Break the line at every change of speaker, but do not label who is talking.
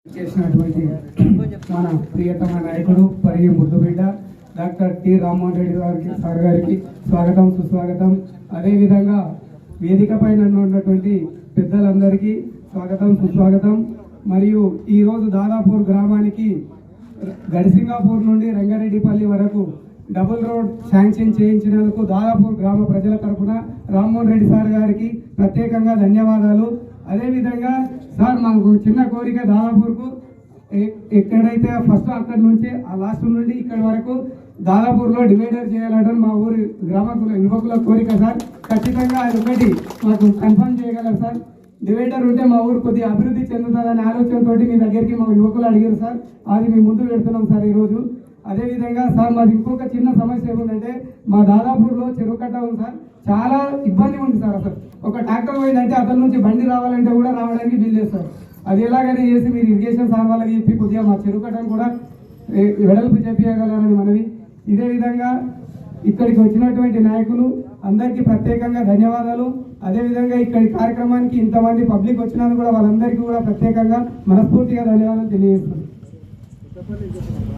చేసినటువంటి మన ప్రియతమ నాయకుడు పరిగి ముద్దుబిడ్డ డాక్టర్ టి రామ్మోహన్ రెడ్డి గారికి సార్ గారికి స్వాగతం సుస్వాగతం. అదేవిధంగా వేదిక పైన ఉన్నటువంటి పెద్దలందరికీ స్వాగతం సుస్వాగతం. మరియు ఈరోజు దాదాపూర్ గ్రామానికి గడిసింగాపూర్ నుండి రంగారెడ్డిపల్లి వరకు డబుల్ రోడ్ శాంక్షన్ చేయించినందుకు దాదాపూర్ గ్రామ ప్రజల తరఫున రామ్మోహన్ రెడ్డి సార్ గారికి ప్రత్యేకంగా ధన్యవాదాలు. అదేవిధంగా సార్ మాకు చిన్న కోరిక, దాదాపూర్కు ఎక్కడైతే ఫస్ట్ అక్కడి నుంచి ఆ లాస్ట్ నుండి ఇక్కడి వరకు దాదాపూర్లో డివైడర్ చేయాలంటే మా ఊరి గ్రామ యువకుల కోరిక సార్. ఖచ్చితంగా అది ఒకటి మాకు కన్ఫర్మ్ చేయగలరు సార్. డివైడర్ ఉంటే మా ఊరు కొద్దిగా అభివృద్ధి చెందుతుందనే ఆలోచనతో మీ దగ్గరికి మా యువకులు అడిగారు సార్. అది మేము ముందు పెడుతున్నాం సార్ ఈరోజు. అదేవిధంగా సార్ మాది ఇంకొక చిన్న సమస్య ఏముందంటే మా దాదాపూర్లో చెరువు కట్ట ఉంది సార్. చాలా ఇబ్బంది ఉంది సార్. అసలు ఒక ట్రాక్టర్ పోయిందంటే అతని నుంచి బండి రావాలంటే కూడా రావడానికి వీల్లేదు సార్. అది ఎలాగైనా చేసి మీరు ఇరిగేషన్ సార్ వాళ్ళకి చెప్పి కొద్దిగా మా చెరువు కట్టను కూడా వెడల్పు చెప్పగలరని మనవి. ఇదే విధంగా ఇక్కడికి వచ్చినటువంటి నాయకులు అందరికీ ప్రత్యేకంగా ధన్యవాదాలు. అదేవిధంగా ఇక్కడి కార్యక్రమానికి ఇంతమంది పబ్లిక్ వచ్చినందుకు కూడా వాళ్ళందరికీ కూడా ప్రత్యేకంగా మనస్ఫూర్తిగా ధన్యవాదాలు తెలియజేస్తున్నాను.